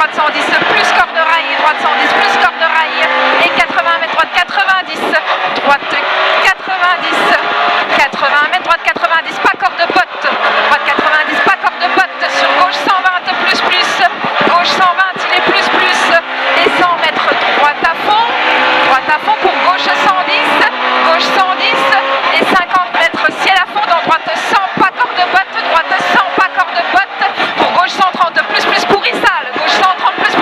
droite 110, plus corde de rail, droite 110, plus corde de rail, et 80 mètres, droite 90, droite 90, 80 mètres, droite 90, pas corde de botte, droite 90, pas corde de botte, sur gauche 120, plus, gauche 120, il est plus, et 100 mètres, droite à fond pour gauche 110, gauche 110, et 50 mètres, ciel à fond, dans droite 100, pas corde de botte, droite 100, pas corde de botte, pour gauche 130, plus, courissal, gauche 130, plus,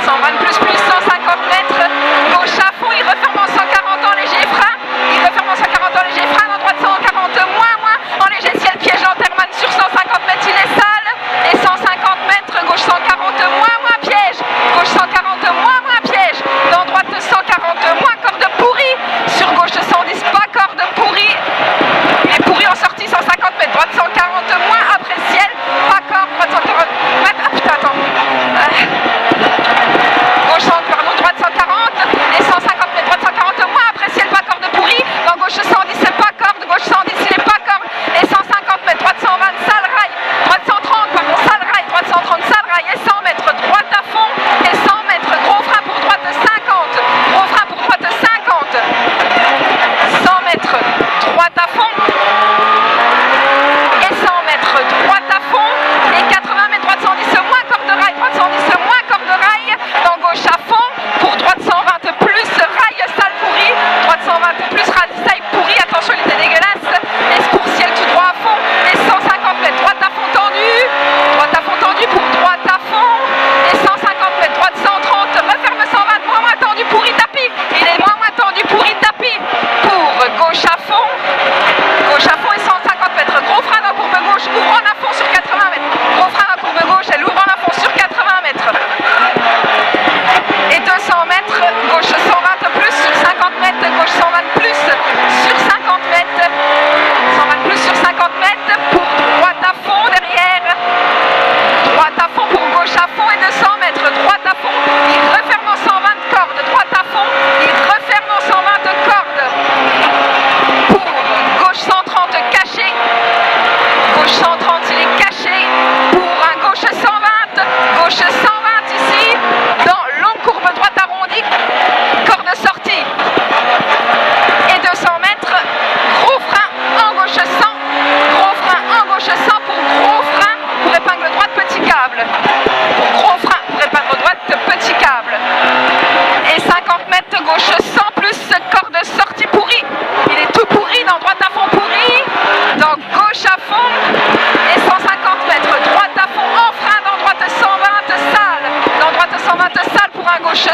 120 plus 150 mètres, gauche à fond, il referme en 140 en léger frein, il referme en 140 en léger frein, en droite 140 moins, en léger ciel piège Lanterman sur 150 mètres, il est sale, et 150 mètres, gauche 140 moins, piège, gauche 140 moins, piège, dans droite 140 moins, corde pourrie, sur gauche 110, pas corde pourrie, mais pourri en sortie 150 mètres, droite 140 moins, après ciel, pas corde, droite 140 mètres, ah putain, attends, gauche 100, pardon, droite 140, et 150 mètres, droite 140 moins, après ciel, pas corde pourrie, dans gauche 110, c'est pas corde, gauche 110, il est pas corde, et 150 mètres, droite 120, sale rail, droite 130, pardon, sale rail, droite 130, sale rail, et 100 mètres, droite à fond, et 100 mètres, gros frein pour droite 50, gros frein pour droite 50, 100 mètres, droite à fond, et 100 mètres, droite à fond, et 80 mètres, droite 110 moins, corde de rail, droite 110 moins, corde de rail, dans gauche à fond, pour droite 120 plus, rail sale pourri, droite 120 plus, rail pourri, attention il était dégueulasse, et pour ciel tout droit à fond, et 150 mètres, droite à fond tendu pour droite à fond, et 150 mètres, droite 130, referme 120, moins tendu, pourri tapis, il est moins tendu, pourri tapis, pour gauche à fond et 150 mètres, gros frein dans courbe gauche, ouvre en à fond sur 80 mètres, gros frein dans courbe gauche, elle ouvre en à fond sur 80 mètres, et 200 mètres, gauche 120 plus sur 50 mètres, gauche 120 plus sur 50 mètres, 120 plus sur 50 mètres, pour droite à fond derrière, droite à fond pour gauche à fond et 200 mètres, droite à fond, il referme en 120 cordes, droite à fond, il referme en 120 cordes, pour gauche 130 caché, gauche 130 il est caché, pour un gauche 120 ici, dans longue courbe droite arrondie, corde sortie, et 200 mètres, gros frein en gauche 100, gros frein en gauche 100 pour gros frein, pour épingle droite petit câble, pour gros frein, pour épingle droite petit câble, et 50 mètres gauche 100 plus corde sortie pourrie, il est tout pourri, dans droite à fond pourri, dans gauche à fond, et 150 mètres, droite à fond en frein, dans droite 120 sale, dans droite 120 sale pour un gauche 100